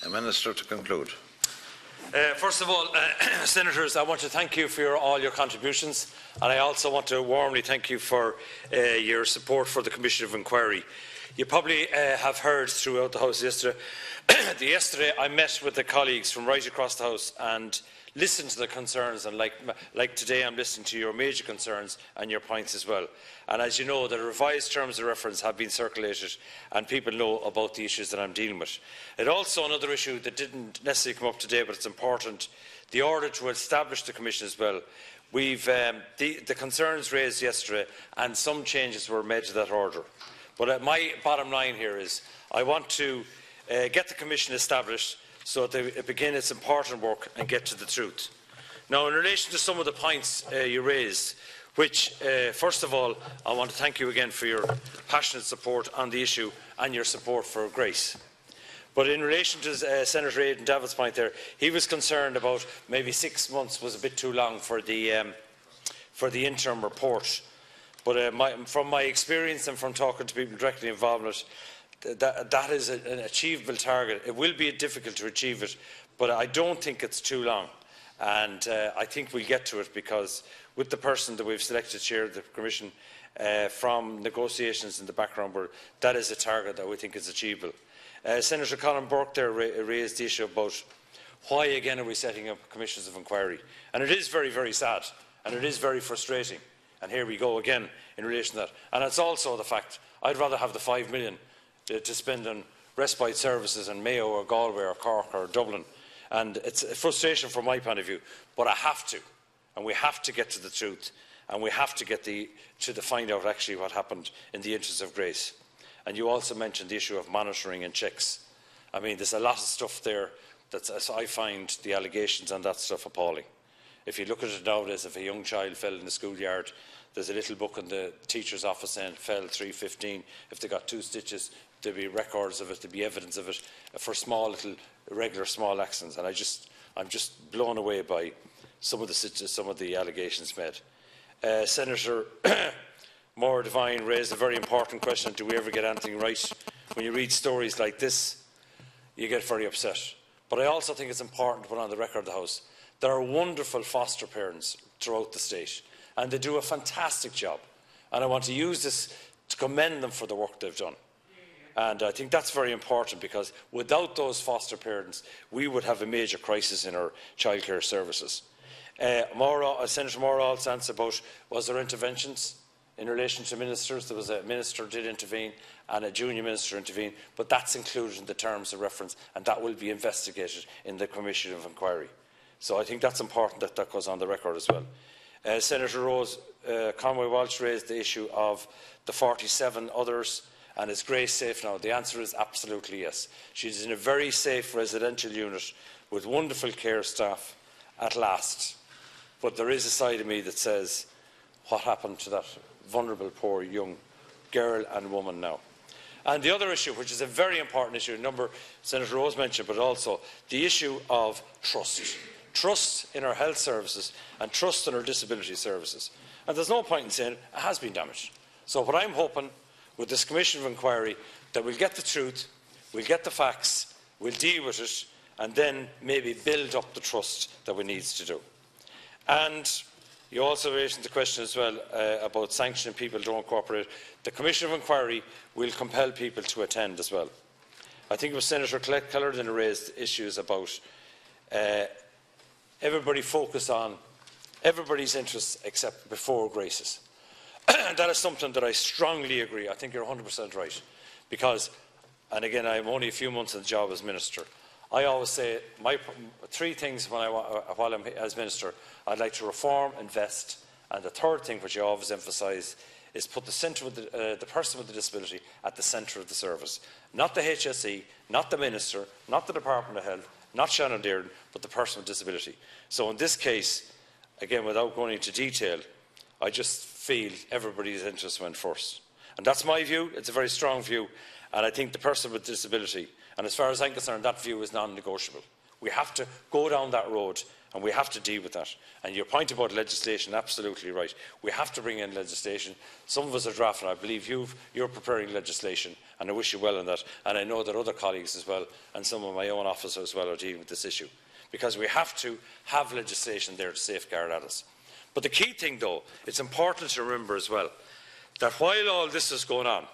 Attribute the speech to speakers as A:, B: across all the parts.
A: Minister to conclude.
B: First of all, Senators, I want to thank you for all your contributions, and I also want to warmly thank you for your support for the Commission of Inquiry. You probably have heard throughout the House yesterday, yesterday I met with the colleagues from right across the House and listened to the concerns, and like today I'm listening to your major concerns and your points as well. And as you know, the revised terms of reference have been circulated and people know about the issues that I'm dealing with. And also another issue that didn't necessarily come up today, but it's important, the order to establish the Commission as well. We've the concerns raised yesterday and some changes were made to that order. But my bottom line here is I want to get the Commission established so that it begin its important work and get to the truth. Now, in relation to some of the points you raised, which, first of all, I want to thank you again for your passionate support on the issue and your support for Grace. But in relation to Senator Aidan Davitt's point there, he was concerned about maybe 6 months was a bit too long for the interim report. But from my experience and from talking to people directly involved in it, that is an achievable target. It will be difficult to achieve it, but I don't think it's too long. And I think we'll get to it because with the person that we've selected to chair the Commission from negotiations in the background, that is a target that we think is achievable. Senator Colin Burke there raised the issue about why again are we setting up commissions of inquiry. And it is very, very sad and it is very frustrating. And here we go again in relation to that. And it's also the fact I'd rather have the 5 million to spend on respite services in Mayo or Galway or Cork or Dublin. And it's a frustration from my point of view, but I have to. And we have to get to the truth, and we have to get to find out actually what happened in the interests of Grace. And you also mentioned the issue of monitoring and checks. I mean, there's a lot of stuff there that I find the allegations on that stuff appalling. If you look at it nowadays, if a young child fell in the schoolyard, there's a little book in the teacher's office saying fell 3:15. If they got 2 stitches, there'll be records of it, there'll be evidence of it for small little regular small accidents. And I'm just blown away by some of the allegations made. Senator Maura Devine raised a very important question: do we ever get anything right? When you read stories like this, you get very upset. But I also think it's important to put on the record of the House there are wonderful foster parents throughout the state, and they do a fantastic job. And I want to use this to commend them for the work they've done. And I think that's very important, because without those foster parents, we would have a major crisis in our childcare services. Senator Maura also asked about, was there interventions in relation to ministers? There was a minister did intervene and a junior minister intervened, but that's included in the terms of reference, and that will be investigated in the Commission of Inquiry. So I think that's important that that goes on the record as well. Senator Rose Conway-Walsh raised the issue of the 47 others, and is Grace safe now? The answer is absolutely yes. She's in a very safe residential unit with wonderful care staff at last. But there is a side of me that says, what happened to that vulnerable, poor young girl and woman now? And the other issue, which is a very important issue, Senator Rose mentioned, but also the issue of trust. Trust in our health services and trust in our disability services. And there's no point in saying it has been damaged. So what I'm hoping with this Commission of Inquiry, that we'll get the truth, we'll get the facts, we'll deal with it, and then maybe build up the trust that we need to do. And you also raised the question as well about sanctioning people who don't cooperate. The Commission of Inquiry will compel people to attend as well. I think it was Senator Kellerden who raised issues about everybody focus on everybody's interests except before Grace's. That is something that I strongly agree. I think you're 100% right. Because, and again, I'm only a few months in the job as Minister, I always say my 3 things while I'm as Minister: I'd like to reform, invest, and the third thing, which I always emphasise, is put the person with the disability at the centre of the service. Not the HSE, not the Minister, not the Department of Health, not Seanad, Éireann, but the person with disability. So in this case, again, without going into detail, I just feel everybody's interest went first. And that's my view. It's a very strong view. And I think the person with disability, and as far as I'm concerned, that view is non-negotiable. We have to go down that road, and we have to deal with that. And your point about legislation, absolutely right. We have to bring in legislation. Some of us are drafting. I believe you're preparing legislation, and I wish you well on that. And I know that other colleagues as well, and some of my own office as well, are dealing with this issue. Because we have to have legislation there to safeguard us. But the key thing, though, it's important to remember as well, that while all this is going on,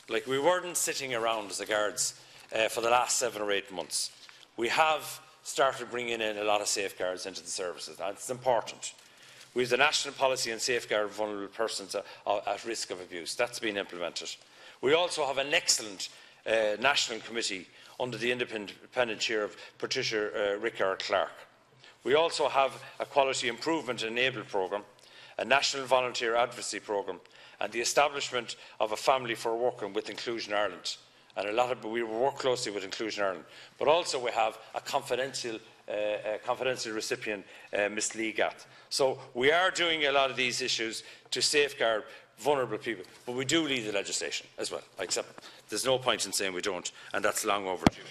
B: like we weren't sitting around as the guards for the last 7 or 8 months. We have started bringing in a lot of safeguards into the services. Now, it's important. We have the national policy on safeguard vulnerable persons at risk of abuse. That's been implemented. We also have an excellent national committee under the independent chair of Patricia Rickard-Clark. We also have a quality improvement enable programme, a national volunteer advocacy programme, and the establishment of a family for working with Inclusion Ireland. And we work closely with Inclusion Ireland. But also we have a confidential recipient, Ms Lee Gatt. So we are doing a lot of these issues to safeguard vulnerable people, but we do need the legislation as well. Except there's no point in saying we don't, and that's long overdue.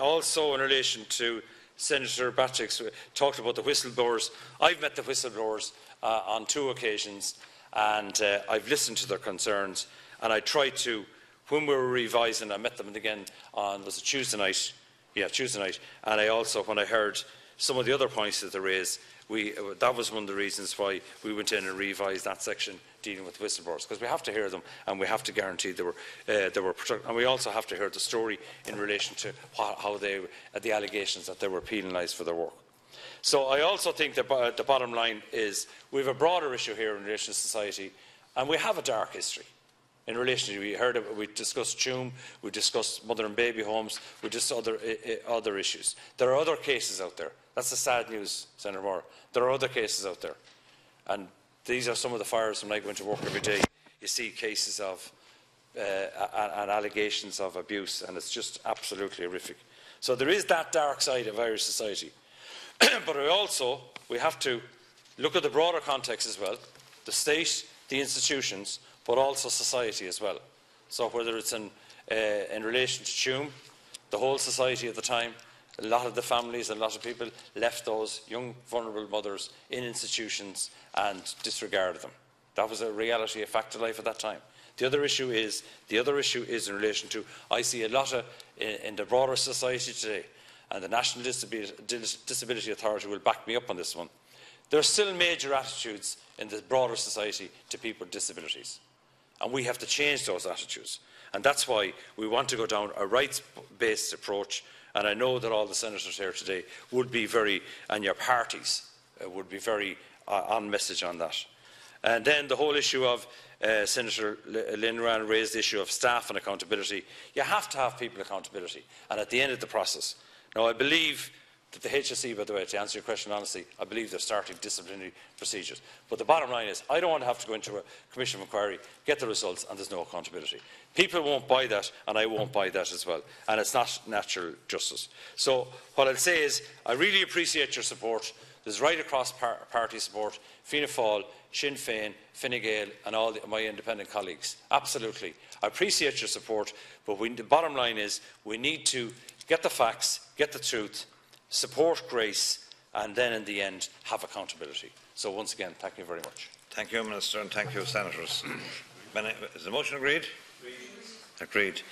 B: Also in relation to Senator Batchick's talked about the whistleblowers. I've met the whistleblowers on 2 occasions, and I've listened to their concerns, and I tried to, when we were revising, I met them again on, was it Tuesday night? Yeah, Tuesday night. And I also, when I heard some of the other points that they raised, that was one of the reasons why we went in and revised that section dealing with whistleblowers, because we have to hear them and we have to guarantee they were protected. And we also have to hear the story in relation to how the allegations that they were penalised for their work. So I also think that the bottom line is we have a broader issue here in relation to society, and we have a dark history. In relation to, we discussed Tuam, we discussed mother and baby homes, we discussed other issues. There are other cases out there. That's the sad news, Senator Moore. There are other cases out there. And these are some of the fires when I go into work every day. You see cases of and allegations of abuse, and it's just absolutely horrific. So there is that dark side of Irish society. But we have to look at the broader context as well, the state, the institutions, but also society as well. So whether it's in relation to Tuam, the whole society at the time, a lot of the families, a lot of people left those young, vulnerable mothers in institutions and disregarded them. That was a reality, a fact of life at that time. The other issue is in relation to, I see a lot of, in the broader society today, and the National Disability Authority will back me up on this one, there are still major attitudes in the broader society to people with disabilities. And we have to change those attitudes. And that's why we want to go down a rights-based approach. And I know that all the senators here today would be very, and your parties would be very on message on that. And then the whole issue of Senator Éireann raised the issue of staff and accountability. You have to have people accountability, and at the end of the process. Now, I believe that the HSE, by the way, to answer your question honestly, I believe they're starting disciplinary procedures. But the bottom line is, I don't want to have to go into a commission of inquiry, get the results, and there's no accountability. People won't buy that, and I won't buy that as well. And it's not natural justice. So what I'll say is, I really appreciate your support. There's right across party support, Fianna Fáil, Sinn Féin, Fine Gael, and all my independent colleagues. Absolutely. I appreciate your support, but the bottom line is, we need to get the facts, get the truth, support Grace, and then in the end have accountability. So once again, thank you very much.
A: Thank you, Minister, and thank you, Senators. Is the motion agreed? Agreed.